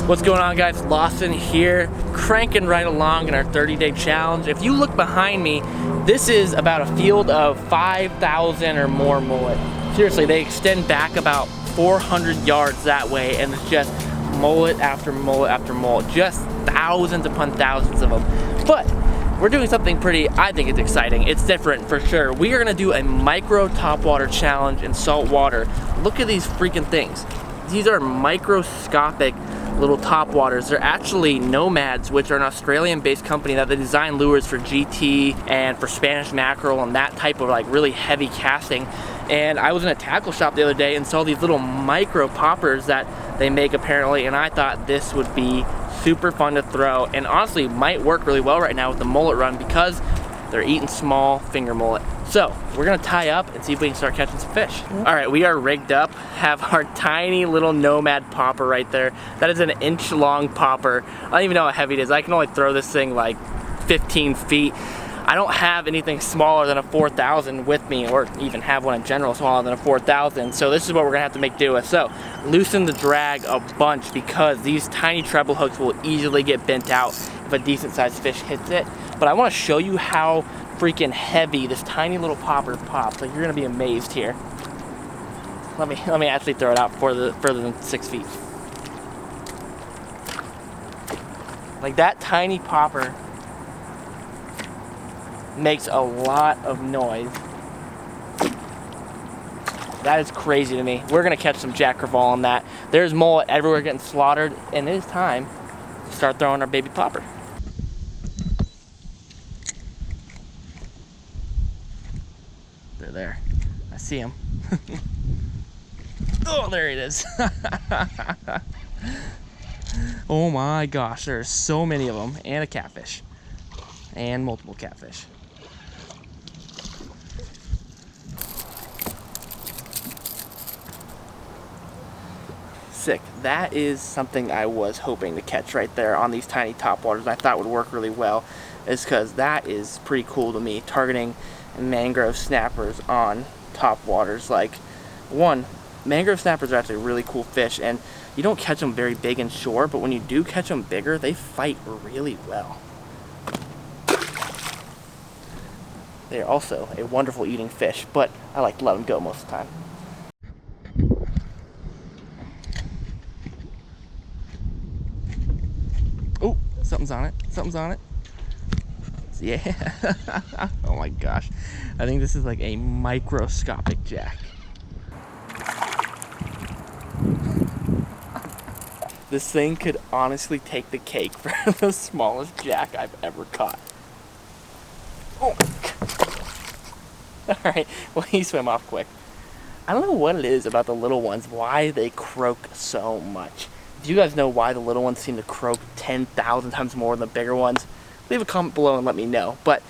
What's going on, guys? Lawson here, cranking right along in our 30-day challenge. If you look behind me, this is about a field of 5,000 or more mullet. Seriously, they extend back about 400 yards that way, and it's just mullet after mullet after mullet, just thousands upon thousands of them. But we're doing something pretty, I think it's exciting. It's different for sure. We are gonna do a micro topwater challenge in saltwater. Look at these freaking things. These are microscopic little topwaters. They're actually Nomads, which are an Australian-based company that they design lures for GT and for Spanish mackerel and that type of like really heavy casting. And I was in a tackle shop the other day and saw these little micro poppers that they make apparently, and I thought this would be super fun to throw, and honestly might work really well right now with the mullet run because they're eating small finger mullet. So we're gonna tie up and see if we can start catching some fish. All right, we are rigged up, have our tiny little Nomad popper right there. That is an inch long popper. I don't even know how heavy it is. I can only throw this thing like 15 feet. I don't have anything smaller than a 4,000 with me, or even have one in general smaller than a 4,000. So this is what we're gonna have to make do with. So loosen the drag a bunch because these tiny treble hooks will easily get bent out if a decent sized fish hits it. But I wanna show you how freaking heavy this tiny little popper pops. Like, you're gonna be amazed here. Let me actually throw it out further than 6 feet. Like, that tiny popper makes a lot of noise. That is crazy to me. We're gonna catch some jack crevalle on that. There's mullet everywhere getting slaughtered, and it is time to start throwing our baby popper. They're there. I see him. Oh, there it is. Oh my gosh, there's so many of them, and a catfish, and multiple catfish. Sick. That is something I was hoping to catch right there on these tiny topwaters. I thought would work really well, is because that is pretty cool to me, targeting mangrove snappers on topwaters. Like, one, mangrove snappers are actually really cool fish, and you don't catch them very big and short, but when you do catch them bigger, they fight really well. They are also a wonderful eating fish, but I like to let them go most of the time. Oh, something's on it. Something's on it. Yeah. Oh my gosh. I think this is like a microscopic jack. This thing could honestly take the cake for the smallest jack I've ever caught. Oh. Alright, well, he swam off quick. I don't know what it is about the little ones, why they croak so much. If you guys know why the little ones seem to croak 10,000 times more than the bigger ones, leave a comment below and let me know. But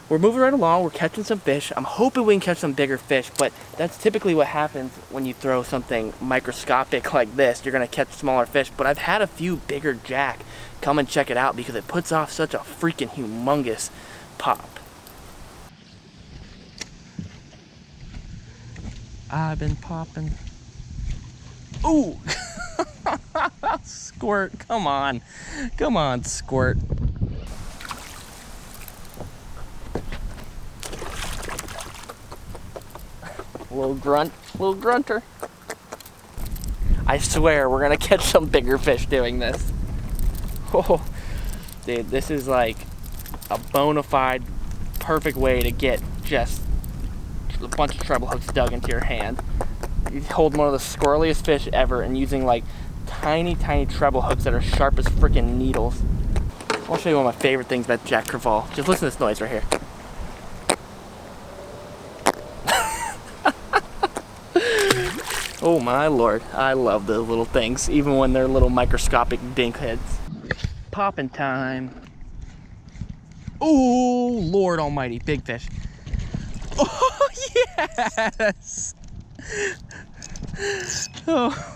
we're moving right along, we're catching some fish. I'm hoping we can catch some bigger fish, but that's typically what happens when you throw something microscopic like this. You're gonna catch smaller fish, but I've had a few bigger jack come and check it out because it puts off such a freaking humongous pop. I've been popping. Ooh! Squirt, come on. Come on, squirt. Little grunt, little grunter. I swear we're gonna catch some bigger fish doing this. Oh, dude, this is like a bona fide perfect way to get just a bunch of treble hooks dug into your hand. You hold one of the squirreliest fish ever and using like tiny treble hooks that are sharp as freaking needles. I'll show you one of my favorite things about jack crevalle. Just listen to this noise right here. Oh my lord, I love those little things, even when they're little microscopic dink heads. Popping time. Oh, Lord almighty, big fish. Oh, yes! Oh.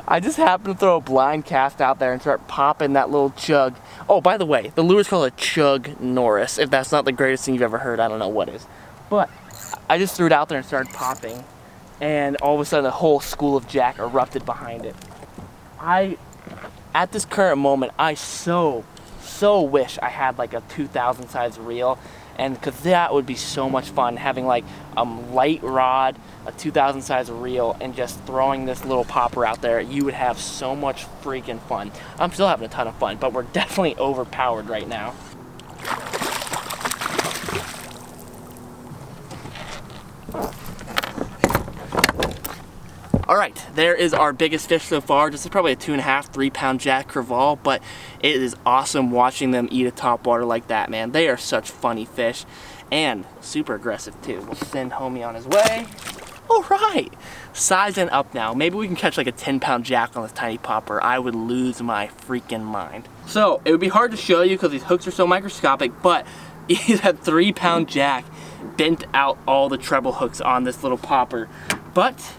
I just happened to throw a blind cast out there and start popping that little chug. Oh, by the way, the lure's called a chug Norris. If that's not the greatest thing you've ever heard, I don't know what is. But I just threw it out there and started popping and all of a sudden a whole school of jack erupted behind it. At this current moment, I so wish I had like a 2000 size reel, and because that would be so much fun, having like a light rod, a 2000 size reel, and just throwing this little popper out there. You would have so much freaking fun. I'm still having a ton of fun, but we're definitely overpowered right now. All right, there is our biggest fish so far. This is probably a 2.5, 3 pound jack crevalle, but it is awesome watching them eat a topwater like that, man. They are such funny fish and super aggressive too. We'll send homie on his way. All right, sizing up now. Maybe we can catch like a 10-pound jack on this tiny popper. I would lose my freaking mind. So it would be hard to show you because these hooks are so microscopic, but that 3-pound jack bent out all the treble hooks on this little popper. But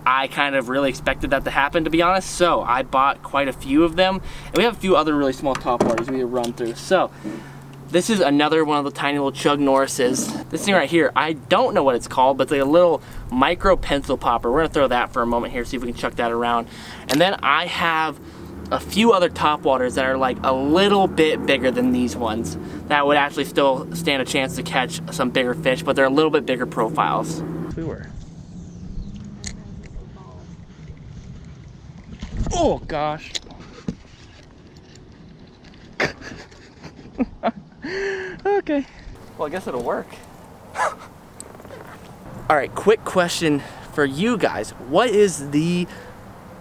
I kind of really expected that to happen, to be honest, so I bought quite a few of them. And we have a few other really small topwaters we need to run through. So this is another one of the tiny little Chug Norrises. This thing right here, I don't know what it's called, but it's like a little micro pencil popper. We're gonna throw that for a moment here, see if we can chuck that around. And then I have a few other topwaters that are like a little bit bigger than these ones that would actually still stand a chance to catch some bigger fish, but they're a little bit bigger profiles. Oh gosh. Okay. Well, I guess it'll work. All right, quick question for you guys. What is the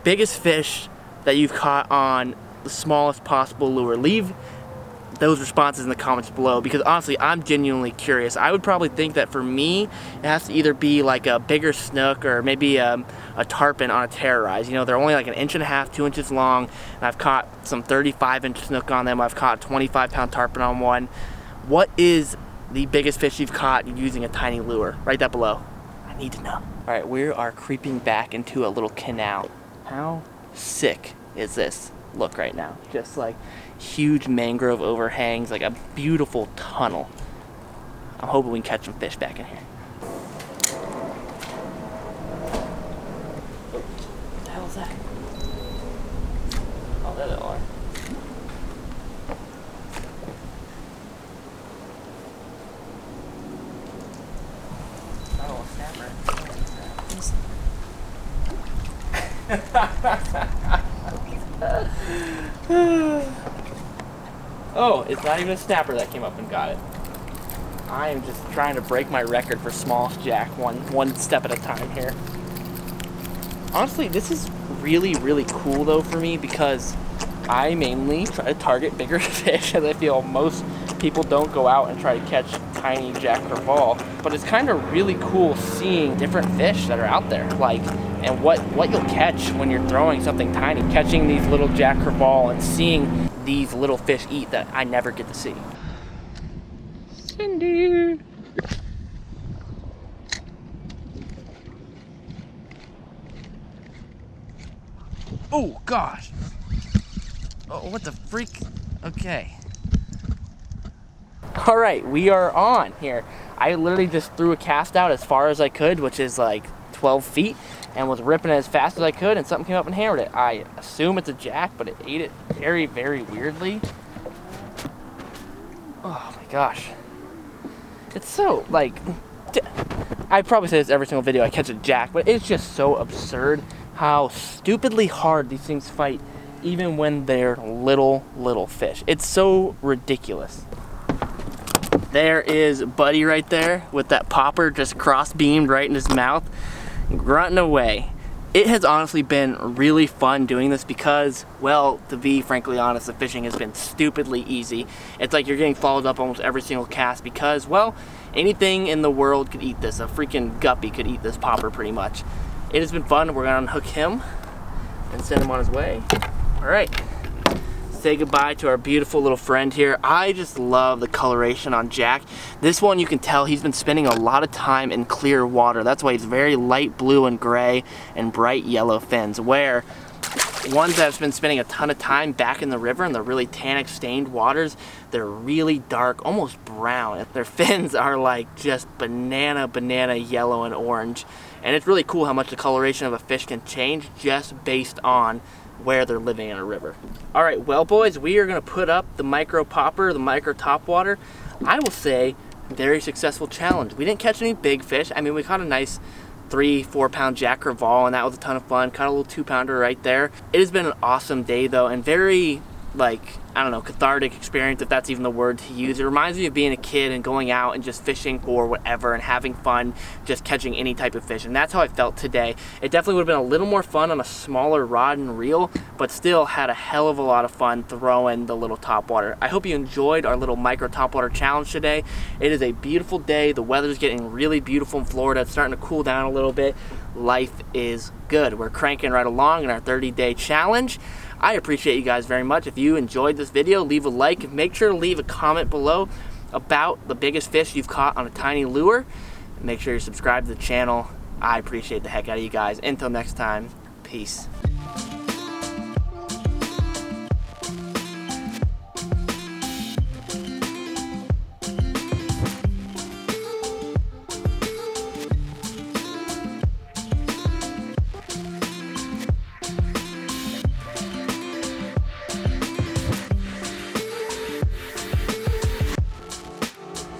biggest fish that you've caught on the smallest possible lure? Leave those responses in the comments below, because honestly, I'm genuinely curious. I would probably think that for me, it has to either be like a bigger snook or maybe a tarpon on a terrorize. You know, they're only like 1.5 inches, 2 inches long, and I've caught some 35-inch snook on them. I've caught a 25-pound tarpon on one. What is the biggest fish you've caught using a tiny lure? Write that below. I need to know. All right, we are creeping back into a little canal. How sick is this look right now? Just like huge mangrove overhangs, like a beautiful tunnel. I'm hoping we can catch some fish back in here. What the hell is that? Oh, there they are. Oh, snapper. Oh, it's not even a snapper that came up and got it. I am just trying to break my record for smallest jack one step at a time here. Honestly, this is really cool though for me, because I mainly try to target bigger fish, and I feel most people don't go out and try to catch tiny jack crevalle. But it's kind of really cool seeing different fish that are out there, like, and what you'll catch when you're throwing something tiny. Catching these little jack crevalle and seeing these little fish eat that I never get to see. Cindy! Oh gosh! Oh, what the freak? Okay. All right, we are on here. I literally just threw a cast out as far as I could, which is like 12 feet, and was ripping it as fast as I could, and something came up and hammered it. I assume it's a jack, but it ate it very weirdly. Oh my gosh. It's so, like, I probably say this every single video I catch a jack, but it's just so absurd how stupidly hard these things fight, even when they're little fish. It's so ridiculous. There is Buddy right there with that popper just cross-beamed right in his mouth, grunting away. It has honestly been really fun doing this because, well, to be frankly honest, the fishing has been stupidly easy. It's like you're getting followed up almost every single cast because, well, anything in the world could eat this. A freaking guppy could eat this popper pretty much. It has been fun. We're gonna unhook him and send him on his way. All right. Say goodbye to our beautiful little friend here. I just love the coloration on Jack. This one, you can tell he's been spending a lot of time in clear water. That's why he's very light blue and gray and bright yellow fins, where ones that have been spending a ton of time back in the river in the really tannic stained waters. They're really dark, almost brown. Their fins are like just banana yellow and orange. And it's really cool how much the coloration of a fish can change just based on where they're living in a river. All right, well boys, we are gonna put up the micro popper, the micro topwater. I will say, very successful challenge. We didn't catch any big fish. I mean, we caught a nice 3-4 pound jack crevalle, and that was a ton of fun. Caught a little 2-pounder right there. It has been an awesome day though, and very, like, I don't know, cathartic experience, if that's even the word to use. It reminds me of being a kid and going out and just fishing for whatever and having fun, just catching any type of fish. And that's how I felt today. It definitely would have been a little more fun on a smaller rod and reel, but still had a hell of a lot of fun throwing the little topwater. I hope you enjoyed our little micro topwater challenge today. It is a beautiful day. The weather's getting really beautiful in Florida. It's starting to cool down a little bit. Life is good. We're cranking right along in our 30-day challenge. I appreciate you guys very much. If you enjoyed this video, leave a like. Make sure to leave a comment below about the biggest fish you've caught on a tiny lure. Make sure you're subscribed to the channel. I appreciate the heck out of you guys. Until next time, peace.